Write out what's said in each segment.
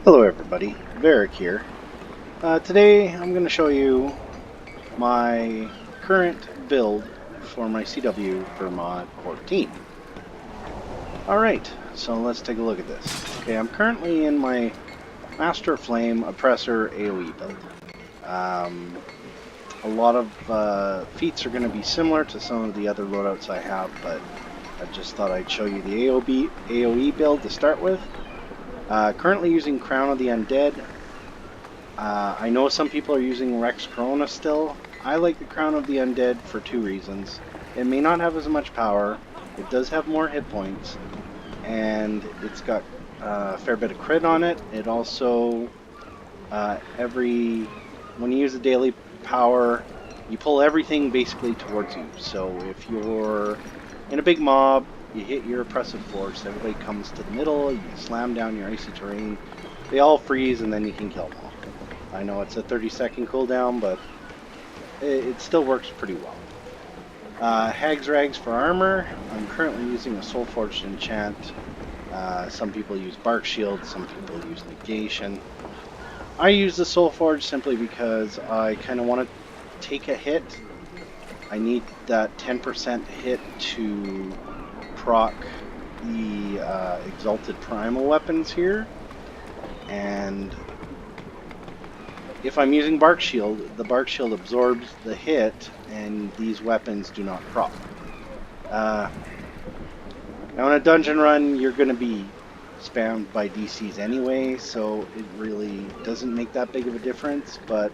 Hello everybody, Varric here. Today I'm going to show you my current build for my CW for Mod 14. Alright, so let's take a look at this. Okay, I'm currently in my Master Flame Oppressor AoE build. A lot of feats are going to be similar to some of the other loadouts I have, but I just thought I'd show you the AoE build to start with. Currently using Crown of the Undead. I know some people are using Rex Corona still. I like the Crown of the Undead for two reasons. It may not have as much power, it does have more hit points, and it's got a fair bit of crit on it. It also, when you use the daily power, you pull everything basically towards you. So if you're in a big mob, you hit your oppressive force, everybody comes to the middle, you slam down your icy terrain, they all freeze, and then you can kill them all. I know it's a 30-second cooldown, but it still works pretty well. Hag's Rags for armor. I'm currently using a Soul Forged enchant. Some people use Bark Shield, some people use Negation. I use the Soul Forged simply because I kind of want to take a hit. I need that 10% hit to proc the Exalted Primal weapons here. And if I'm using Bark Shield, the Bark Shield absorbs the hit, and these weapons do not proc. Now in a dungeon run, you're going to be spammed by DCs anyway, so it really doesn't make that big of a difference, but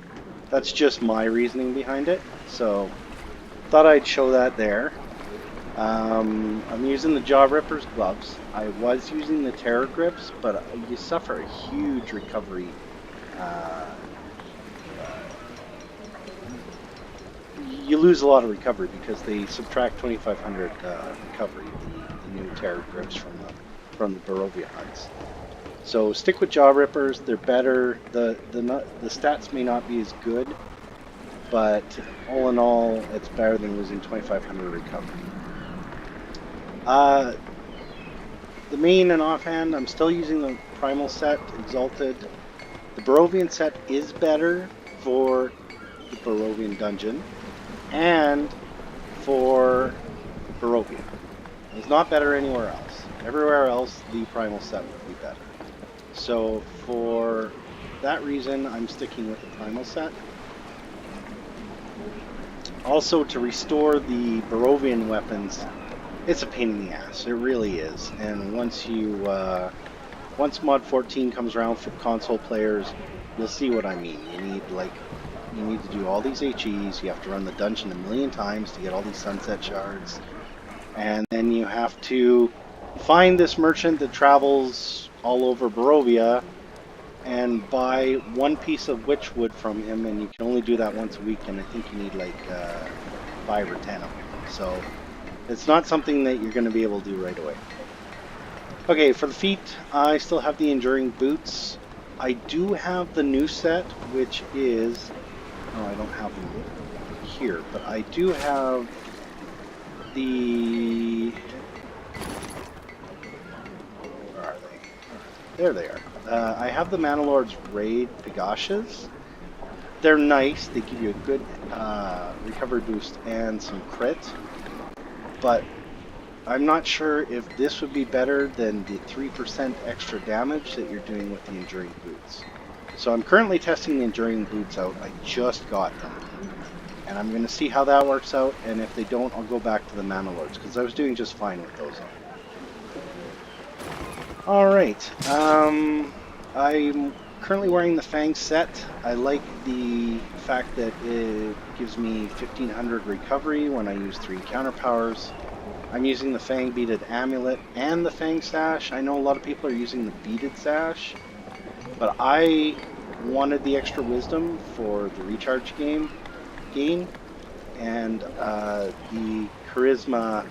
that's just my reasoning behind it, so thought I'd show that there. I'm using the Jaw Ripper's gloves. I was using the Terror Grips, but you suffer a huge recovery you lose a lot of recovery because they subtract 2,500 recovery, the new Terror Grips from the Barovia hunts. So stick with Jaw Rippers. They're better. The stats may not be as good, but all in all, it's better than losing 2,500 recovery. The main and offhand, I'm still using the Primal set, Exalted. The Barovian set is better for the Barovian dungeon and for Barovia. It's not better anywhere else. Everywhere else, the Primal set would be better. So for that reason, I'm sticking with the Primal set. Also, to restore the Barovian weapons, it's a pain in the ass. It really is. And once Mod 14 comes around for console players, you'll see what I mean. You need to do all these HEs, you have to run the dungeon a million times to get all these sunset shards, and then you have to find this merchant that travels all over Barovia and buy one piece of witchwood from him, and you can only do that once a week, and I think you need like 5 or 10 of them. So it's not something that you're going to be able to do right away. Okay, for the feet, I still have the Enduring Boots. I do have the new set, which is... Oh, I don't have them here, but I do have the... Where are they? There they are. I have the Manalord's Raid Pegashas. They're nice. They give you a good recovery boost and some crit, but I'm not sure if this would be better than the 3% extra damage that you're doing with the Enduring Boots. So I'm currently testing the Enduring Boots out. I just got them. And I'm going to see how that works out, and if they don't, I'll go back to the Manalords, because I was doing just fine with those on. Alright, I'm currently wearing the Fang set. I like the fact that it gives me 1,500 recovery when I use 3 counter powers. I'm using the Fang Beaded Amulet and the Fang Sash. I know a lot of people are using the Beaded Sash, but I wanted the extra wisdom for the recharge gain, and the charisma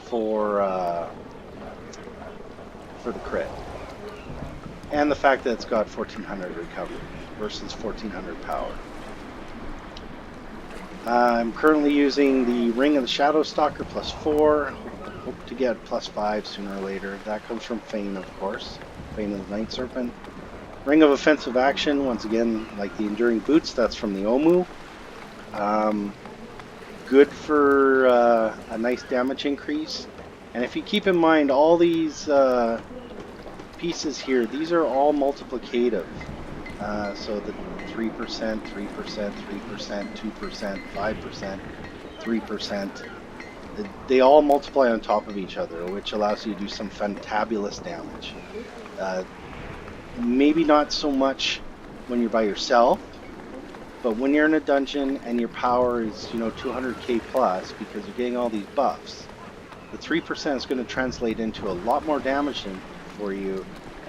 for the crit, and the fact that it's got 1,400 recovery versus 1,400 power. I'm currently using the Ring of the Shadow Stalker +4. Hope to get +5 sooner or later. That comes from Fane, of course. Fane of the Night Serpent. Ring of Offensive Action, once again, like the Enduring Boots, that's from the Omu. Good for a nice damage increase. And if you keep in mind, all these pieces here, these are all multiplicative. So the 3%, 3%, 3%, 2%, 5%, 3%. They all multiply on top of each other, which allows you to do some fantabulous damage. Maybe not so much when you're by yourself, but when you're in a dungeon and your power is, 200k plus because you're getting all these buffs, the 3% is going to translate into a lot more damage for you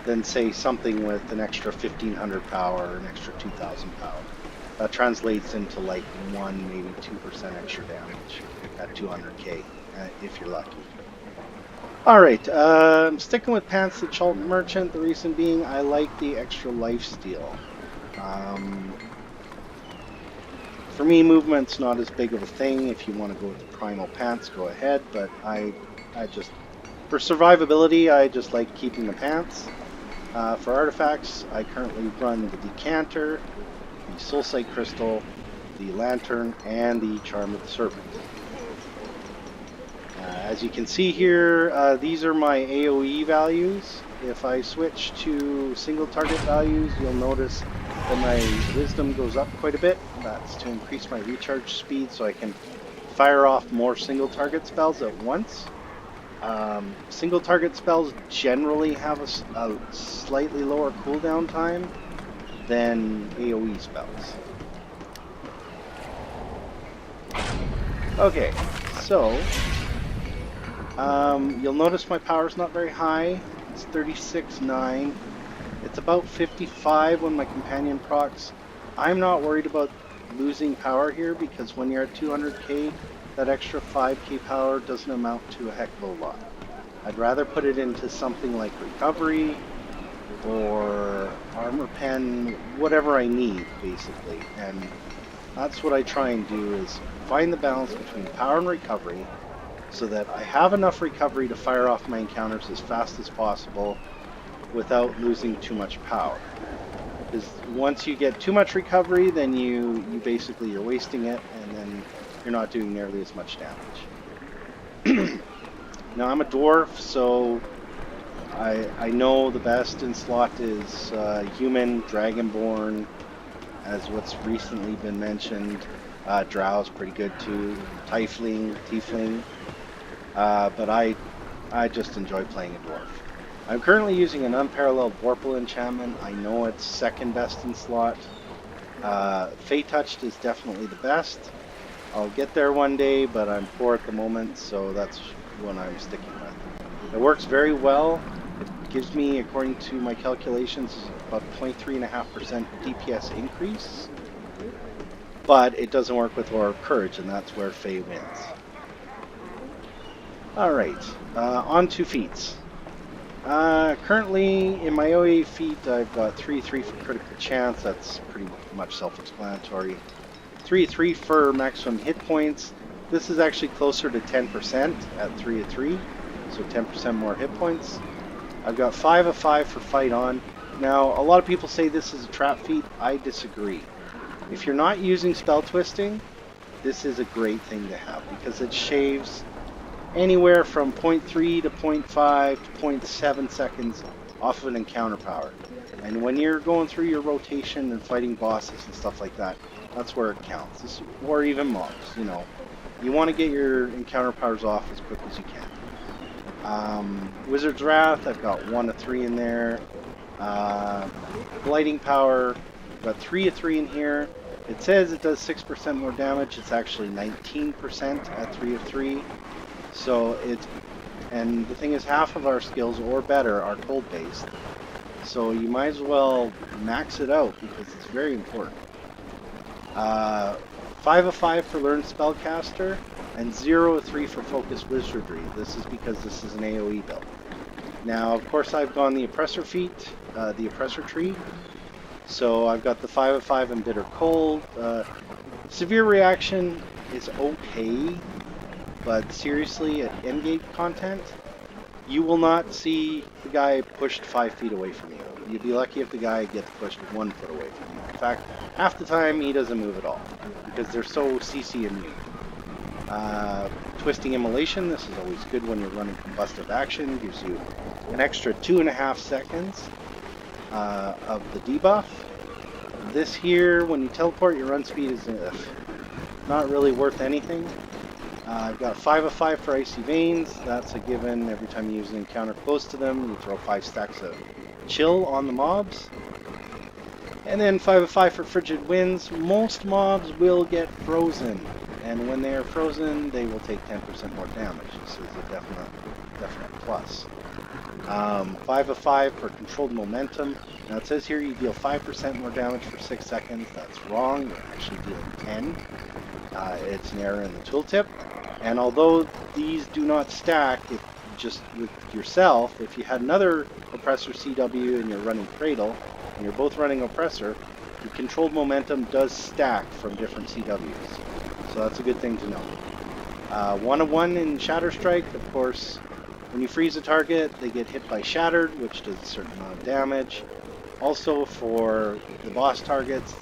than, say, something with an extra 1500 power or an extra 2000 power. That translates into like 1, maybe 2% extra damage at 200k, if you're lucky. Alright, I'm sticking with Pants the Chult Merchant, the reason being I like the extra lifesteal. For me, movement's not as big of a thing. If you want to go with the Primal Pants, go ahead, but I just, for survivability, I just like keeping the pants. For artifacts, I currently run the Decanter, the Soulsight Crystal, the Lantern, and the Charm of the Serpent. As you can see here, these are my AoE values. If I switch to single target values, you'll notice that my wisdom goes up quite a bit. That's to increase my recharge speed so I can fire off more single target spells at once. Single target spells generally have a slightly lower cooldown time than AoE spells. Okay, so you'll notice my power's not very high. It's 36.9. It's about 55 when my companion procs. I'm not worried about losing power here because when you're at 200k, that extra 5k power doesn't amount to a heck of a lot. I'd rather put it into something like recovery or armor pen, whatever I need, basically. And that's what I try and do, is find the balance between power and recovery so that I have enough recovery to fire off my encounters as fast as possible without losing too much power. Because once you get too much recovery, then you're wasting it, and then you're not doing nearly as much damage. Now I'm a dwarf, so I know the best in slot is human, dragonborn, as what's recently been mentioned. Drow's pretty good too. Tiefling. But I just enjoy playing a dwarf. I'm currently using an unparalleled Vorpal enchantment. I know it's second best in slot. Fey Touched is definitely the best. I'll get there one day, but I'm poor at the moment, so that's what I'm sticking with. It works very well. It gives me, according to my calculations, about 23.5% DPS increase. But it doesn't work with Aura of Courage, and that's where Fey wins. Alright, on to feats. Currently, in my OA feat, I've got 3/3 for critical chance. That's pretty much self-explanatory. 3/3 for maximum hit points. This is actually closer to 10% at 3/3, so 10% more hit points. I've got 5/5 for fight on. Now, a lot of people say this is a trap feat. I disagree. If you're not using spell twisting, this is a great thing to have because it shaves anywhere from 0.3 to 0.5 to 0.7 seconds off of an encounter power. And when you're going through your rotation and fighting bosses and stuff like that, that's where it counts. Or even mobs, You want to get your encounter powers off as quick as you can. Wizard's Wrath, I've got 1/3 in there. Blighting Power, I've got 3/3 in here. It says it does 6% more damage. It's actually 19% at 3/3. So and the thing is, half of our skills or better are cold based. So you might as well max it out because it's very important. 5/5 for Learned Spellcaster and 0/3 for Focus Wizardry. This is because this is an AoE build. Now, of course, I've gone the Oppressor feat, the Oppressor tree. So I've got the 5/5 and Bitter Cold. Severe Reaction is okay. But seriously, at endgame content, You will not see the guy pushed 5 feet away from you. You'd be lucky if the guy gets pushed 1 foot away from you. In fact, half the time he doesn't move at all because they're so CC immune. Twisting Immolation, this is always good when you're running combustive action. Gives you an extra 2.5 seconds of the debuff. This here, when you teleport, your run speed is not really worth anything. I've got 5 of 5 for Icy Veins. That's a given. Every time you use an encounter close to them, you throw 5 stacks of chill on the mobs. And then 5 of 5 for Frigid Winds. Most mobs will get frozen, and when they are frozen, they will take 10% more damage. This is a definite plus. 5 of 5 for Controlled Momentum. Now it says here you deal 5% more damage for 6 seconds. That's wrong. You're actually dealing 10. It's an error in the tooltip. And although these do not stack, just with yourself, if you had another Oppressor CW and you're running Cradle, and you're both running Oppressor, the Controlled Momentum does stack from different CWs. So that's a good thing to know. 1 of 1 in Shatter Strike, of course, when you freeze a target, they get hit by Shattered, which does a certain amount of damage. Also for the boss targets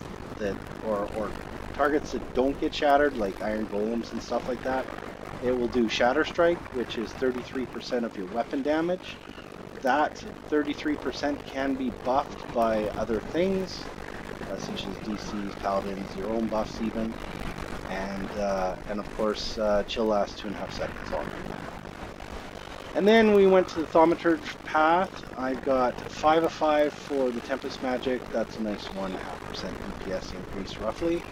or targets that don't get shattered, like Iron Golems and stuff like that, it will do Shatter Strike, which is 33% of your weapon damage. That 33% can be buffed by other things, such as DCs, Paladins, your own buffs even, and of course, chill lasts 2.5 seconds longer. And then we went to the Thaumaturge path. I've got 5 of 5 for the Tempest Magic. That's a nice 1.5% DPS increase roughly.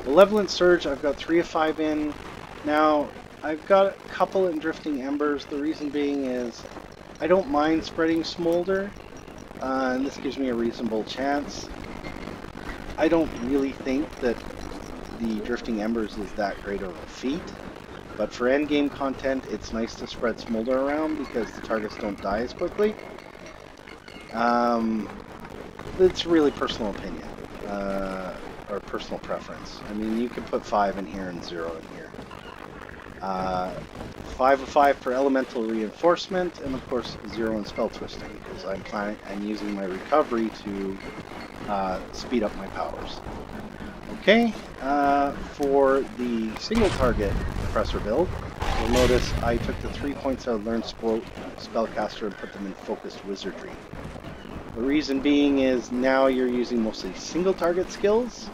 Malevolent Surge, I've got 3 of 5 in. Now, I've got a couple in Drifting Embers. The reason being is I don't mind spreading Smolder, and this gives me a reasonable chance. I don't really think that the Drifting Embers is that great of a feat, but for endgame content, it's nice to spread Smolder around because the targets don't die as quickly. It's really personal opinion. Or personal preference. I mean, you can put 5 in here and 0 in here. 5 of 5 for Elemental Reinforcement, and of course 0 in Spell Twisting, because I'm using my recovery to speed up my powers. Okay, for the single target Oppressor build, you'll notice I took the 3 points out of Learn Spellcaster and put them in Focused Wizardry. The reason being is now you're using mostly single target skills,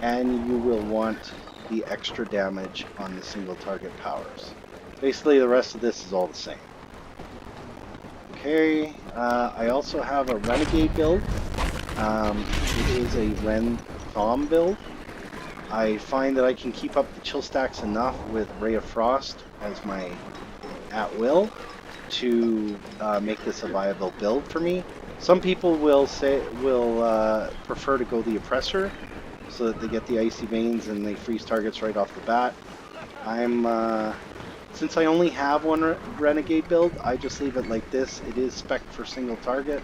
and you will want the extra damage on the single target powers. Basically, the rest of this is all the same. Okay, I also have a Renegade build. It is a Ren Thom build. I find that I can keep up the chill stacks enough with Ray of Frost as my at-will to make this a viable build for me. Some people will prefer to go the Oppressor so that they get the Icy Veins and they freeze targets right off the bat. Since I only have one Renegade build, I just leave it like this. It is spec'd for single target,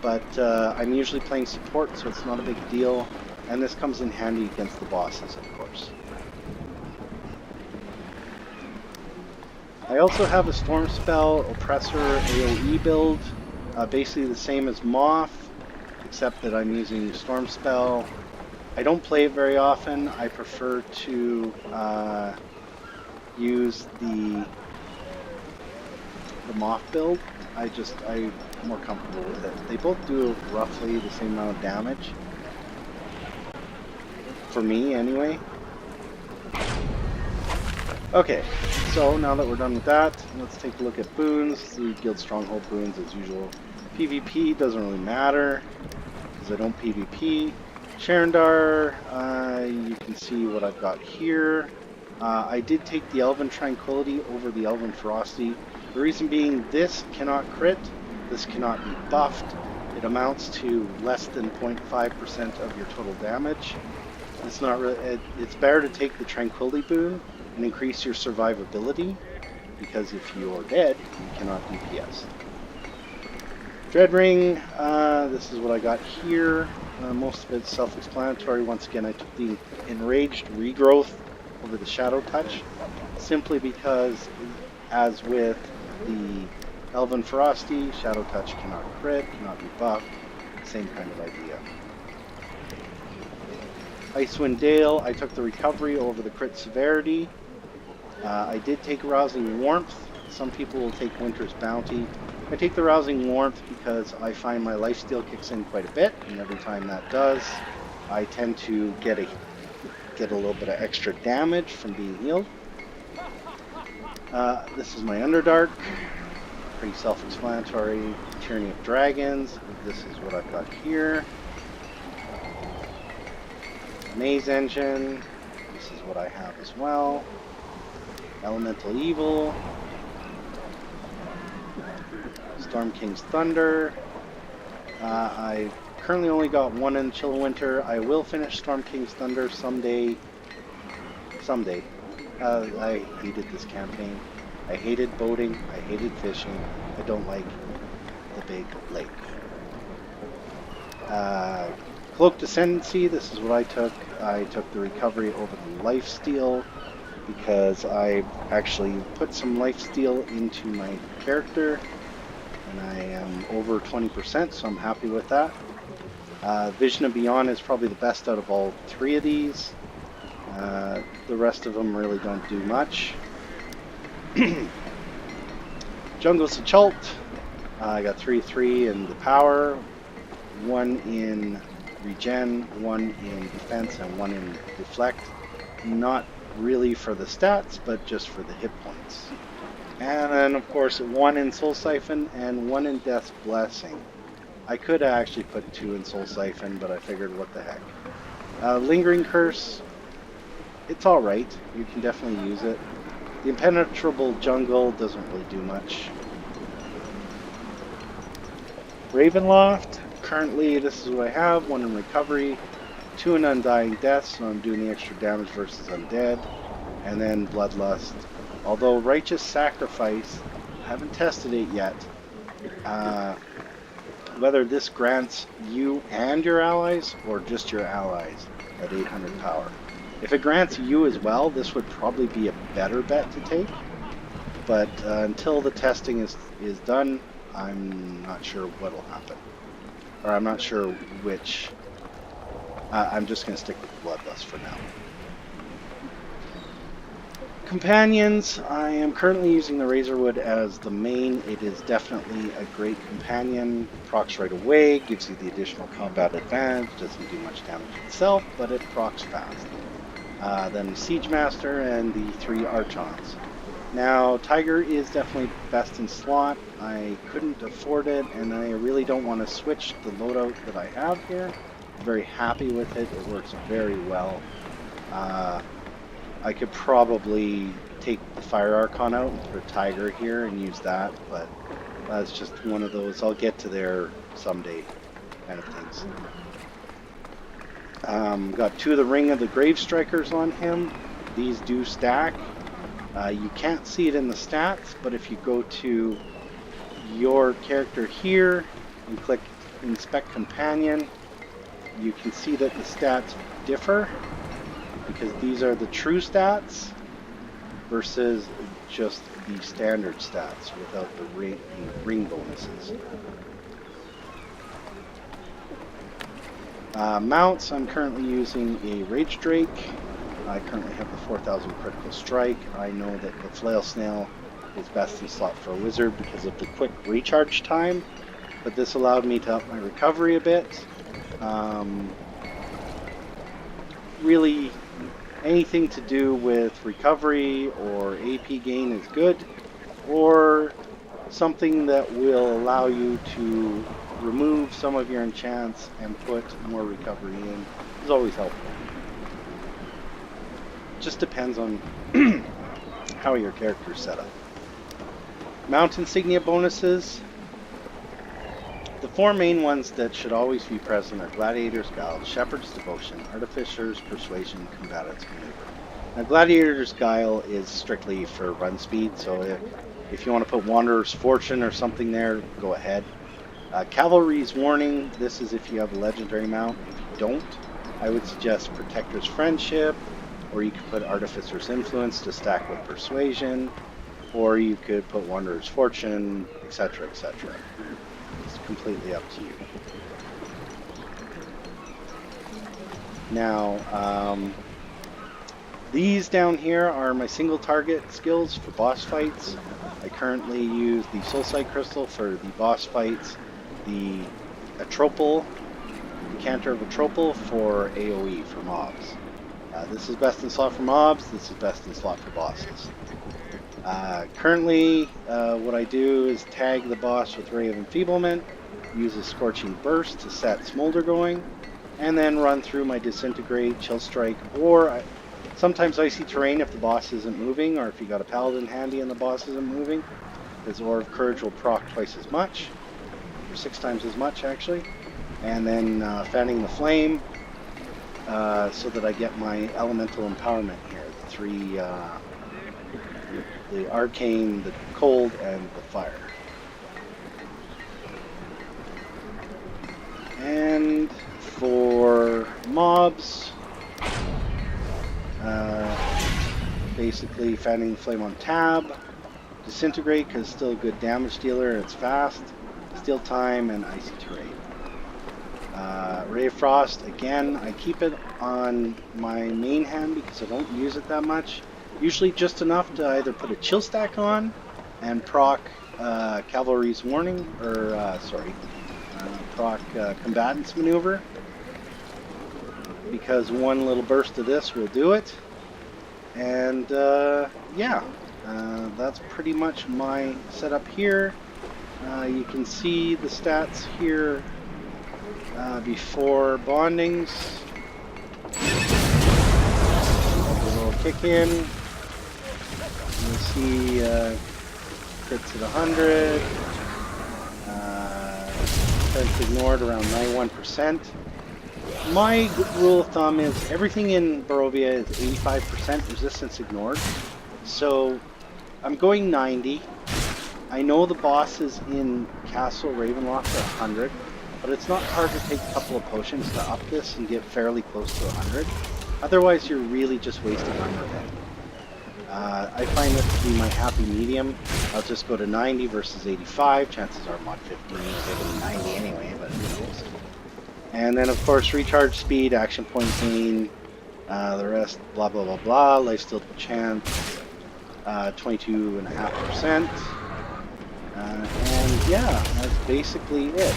but I'm usually playing support, so it's not a big deal. And this comes in handy against the bosses, of course. I also have a Storm Spell Oppressor AoE build, basically the same as Moth, except that I'm using Storm Spell. I don't play it very often. I prefer to use the Moth build. I'm more comfortable with it. They both do roughly the same amount of damage. For me, anyway. Okay, so now that we're done with that, let's take a look at boons. The Guild Stronghold boons as usual. PvP doesn't really matter because I don't PvP. Sharendar, you can see what I've got here. I did take the Elven Tranquility over the Elven Ferocity. The reason being, this cannot crit, this cannot be buffed. It amounts to less than 0.5% of your total damage. It's not really. It's better to take the Tranquility boon and increase your survivability, because if you're dead, you cannot DPS. Dread Ring, this is what I got here. Most of it's self-explanatory. Once again, I took the Enraged Regrowth over the Shadow Touch, simply because, as with the Elven Ferocity, Shadow Touch cannot crit, cannot be buffed, same kind of idea. Icewind Dale, I took the recovery over the crit severity. I did take Rousing Warmth. Some people will take Winter's Bounty. I take the Rousing Warmth because I find my lifesteal kicks in quite a bit, and every time that does, I tend to get a little bit of extra damage from being healed. This is my Underdark. Pretty self-explanatory. Tyranny of Dragons. This is what I've got here. Maze Engine. This is what I have as well. Elemental Evil. Storm King's Thunder. I currently only got one in Chill Winter. I will finish Storm King's Thunder someday. I hated this campaign. I hated boating. I hated fishing. I don't like the big lake. Cloaked Ascendancy, this is what I took. I took the recovery over the lifesteal because I actually put some lifesteal into my character, and I am over 20%, so I'm happy with that. Vision of Beyond is probably the best out of all three of these. The rest of them really don't do much. Jungles of Chult, I got 3/3 in the power, 1 in regen, 1 in defense, and 1 in deflect. Not really for the stats, but just for the hit points. And then, of course, 1 in Soul Siphon and 1 in Death's Blessing. I could actually put 2 in Soul Siphon, but I figured, what the heck. Lingering Curse, it's alright. You can definitely use it. The Impenetrable Jungle doesn't really do much. Ravenloft, currently this is what I have. 1 in Recovery, 2 in Undying Death, so I'm doing the extra damage versus Undead. And then Bloodlust. Although Righteous Sacrifice, I haven't tested it yet. Whether this grants you and your allies, or just your allies at 800 power. If it grants you as well, this would probably be a better bet to take. But until the testing is done, I'm not sure what'll happen. Or I'm not sure which. I'm just going to stick with Bloodlust for now. Companions, I am currently using the Razorwood as the main. It is definitely a great companion. Procs right away, gives you the additional combat advantage, doesn't do much damage itself, but it procs fast. Then the Siege Master and the 3 Archons. Now, Tiger is definitely best in slot. I couldn't afford it, and I really don't want to switch the loadout that I have here. I'm very happy with it. It works very well. I could probably take the Fire Archon out and put a Tiger here and use that, but that's just one of those I'll get to there someday kind of things. Got 2 of the Ring of the Grave Strikers on him. These do stack. You can't see it in the stats, but if you go to your character here and click Inspect Companion, you can see that the stats differ, because these are the true stats versus just the standard stats without the ring bonuses. Mounts, I'm currently using a Rage Drake. I currently have the 4000 critical strike. I know that the Flail Snail is best in slot for a wizard because of the quick recharge time, but this allowed me to up my recovery a bit. Really, anything to do with recovery or AP gain is good, or something that will allow you to remove some of your enchants and put more recovery in is always helpful. Just depends on how your character is set up. Mount Insignia bonuses. The 4 main ones that should always be present are Gladiator's Guile, Shepherd's Devotion, Artificer's Persuasion, Combatant's Maneuver. Now, Gladiator's Guile is strictly for run speed, so if you want to put Wanderer's Fortune or something there, go ahead. Cavalry's Warning, this is if you have a legendary mount. If you don't, I would suggest Protector's Friendship, or you could put Artificer's Influence to stack with Persuasion. or you could put Wanderer's Fortune, etc., etc. It's completely up to you. Now, these down here are my single target skills for boss fights. I currently use the Soulside Crystal for the boss fights, the Atropal, Decanter of Atropal for AoE for mobs. This is best in slot for mobs, this is best in slot for bosses. Currently, what I do is tag the boss with Ray of Enfeeblement, use a Scorching Burst to set Smolder going, and then run through my Disintegrate, Chill Strike, or sometimes Icy Terrain if the boss isn't moving, or if you got a Paladin handy and the boss isn't moving, because Aura of Courage will proc twice as much, or 6 times as much actually, and then Fanning the Flame, so that I get my Elemental Empowerment here, the 3, the Arcane, the Cold, and the Fire. And for mobs, basically Fanning the Flame on tab, Disintegrate because it's still a good damage dealer, it's fast, Steal Time, and Icy Terrain. Ray of Frost, again, I keep it on my main hand because I don't use it that much. Usually just enough to either put a chill stack on and proc Cavalry's Warning, or proc Combatant's Maneuver, because one little burst of this will do it. And yeah, that's pretty much my setup here. You can see the stats here before bondings. A little kick in. You see crits at 100. Defense ignored around 91%. My rule of thumb is everything in Barovia is 85% resistance ignored. So I'm going 90. I know the bosses in Castle Ravenloft are 100, but it's not hard to take a couple of potions to up this and get fairly close to 100. Otherwise, you're really just wasting armor then. I find this to be my happy medium. I'll just go to 90 versus 85. Chances are mod 15 is able to 90 anyway, but who knows. And then, of course, recharge speed, action point gain, the rest, blah, blah, blah, blah. Lifesteal chance, 22.5%. And yeah, that's basically it.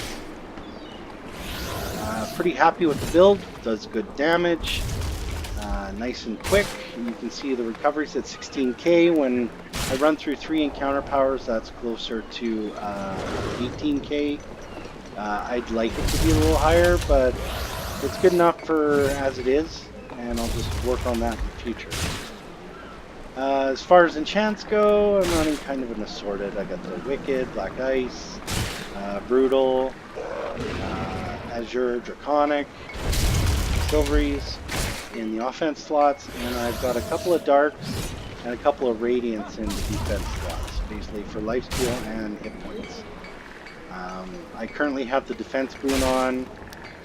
Pretty happy with the build, does good damage, nice and quick. You can see the recoveries at 16k. When I run through 3 encounter powers, that's closer to 18k. I'd like it to be a little higher, but it's good enough for as it is, and I'll just work on that in the future. As far as enchants go, I'm running kind of an assorted. I got the Wicked, Black Ice, Brutal, Azure, Draconic, Silveries in the offense slots, and I've got a couple of Darks and a couple of Radiants in the defense slots, basically for lifesteal and hit points. I currently have the defense boon on.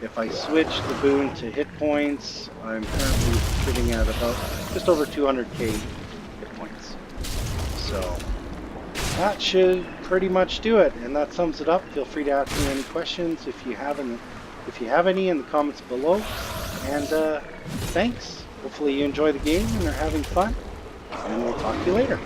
If I switch the boon to hit points, I'm currently sitting at about just over 200k hit points. So that should pretty much do it, and that sums it up. Feel free to ask me any questions if you have any in the comments below. And thanks. Hopefully you enjoy the game and are having fun, and we'll talk to you later.